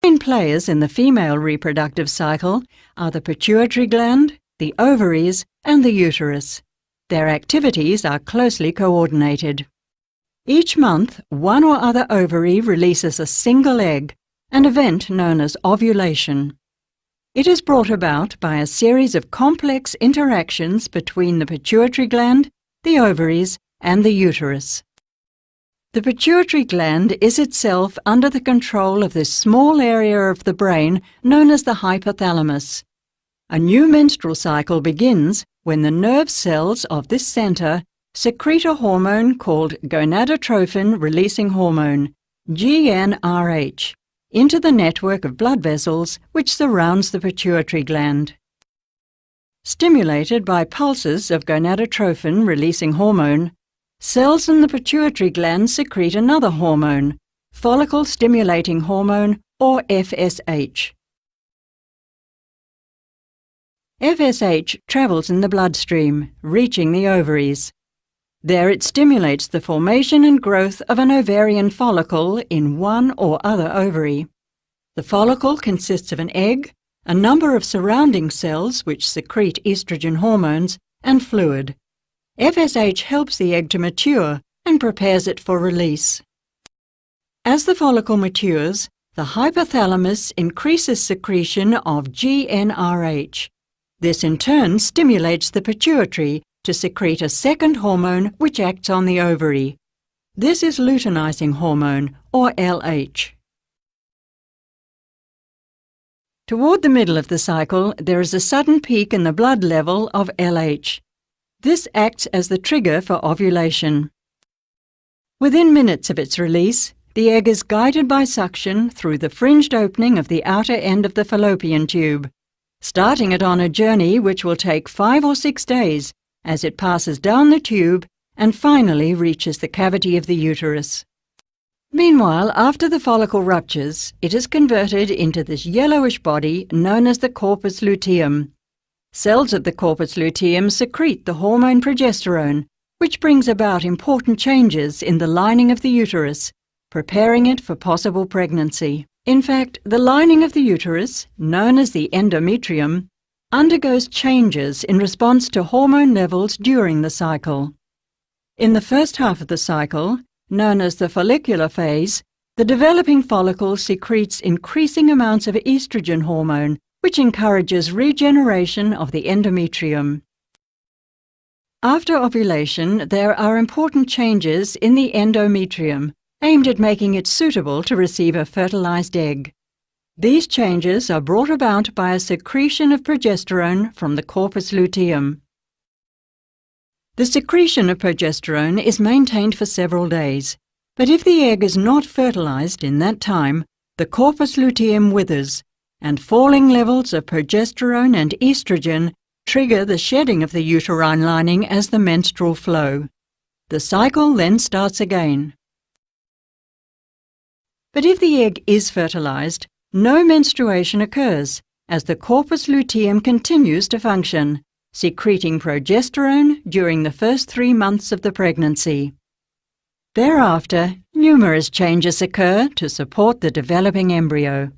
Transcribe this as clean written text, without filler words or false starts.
Main players in the female reproductive cycle are the pituitary gland, the ovaries, and the uterus. Their activities are closely coordinated. Each month, one or other ovary releases a single egg, an event known as ovulation. It is brought about by a series of complex interactions between the pituitary gland, the ovaries, and the uterus. The pituitary gland is itself under the control of this small area of the brain known as the hypothalamus. A new menstrual cycle begins when the nerve cells of this center secrete a hormone called gonadotrophin-releasing hormone, GnRH, into the network of blood vessels which surrounds the pituitary gland. Stimulated by pulses of gonadotrophin-releasing hormone, cells in the pituitary gland secrete another hormone, follicle-stimulating hormone, or FSH. FSH travels in the bloodstream, reaching the ovaries. There it stimulates the formation and growth of an ovarian follicle in one or other ovary. The follicle consists of an egg, a number of surrounding cells which secrete estrogen hormones, and fluid. FSH helps the egg to mature and prepares it for release. As the follicle matures, the hypothalamus increases secretion of GnRH. This in turn stimulates the pituitary to secrete a second hormone which acts on the ovary. This is luteinizing hormone, or LH. Toward the middle of the cycle, there is a sudden peak in the blood level of LH. This acts as the trigger for ovulation. Within minutes of its release, the egg is guided by suction through the fringed opening of the outer end of the fallopian tube, starting it on a journey which will take 5 or 6 days as it passes down the tube and finally reaches the cavity of the uterus. Meanwhile, after the follicle ruptures, it is converted into this yellowish body known as the corpus luteum. Cells of the corpus luteum secrete the hormone progesterone, which brings about important changes in the lining of the uterus, preparing it for possible pregnancy. In fact, the lining of the uterus, known as the endometrium, undergoes changes in response to hormone levels during the cycle. In the first half of the cycle, known as the Follicular Phase, the developing follicle secretes increasing amounts of estrogen hormone, which encourages regeneration of the endometrium. After ovulation, there are important changes in the endometrium, aimed at making it suitable to receive a fertilized egg. These changes are brought about by a secretion of progesterone from the corpus luteum. The secretion of progesterone is maintained for several days, but if the egg is not fertilized in that time, the corpus luteum withers, and falling levels of progesterone and estrogen trigger the shedding of the uterine lining as the menstrual flow. The cycle then starts again. But if the egg is fertilized, no menstruation occurs, as the corpus luteum continues to function, secreting progesterone during the first 3 months of the pregnancy. Thereafter, numerous changes occur to support the developing embryo.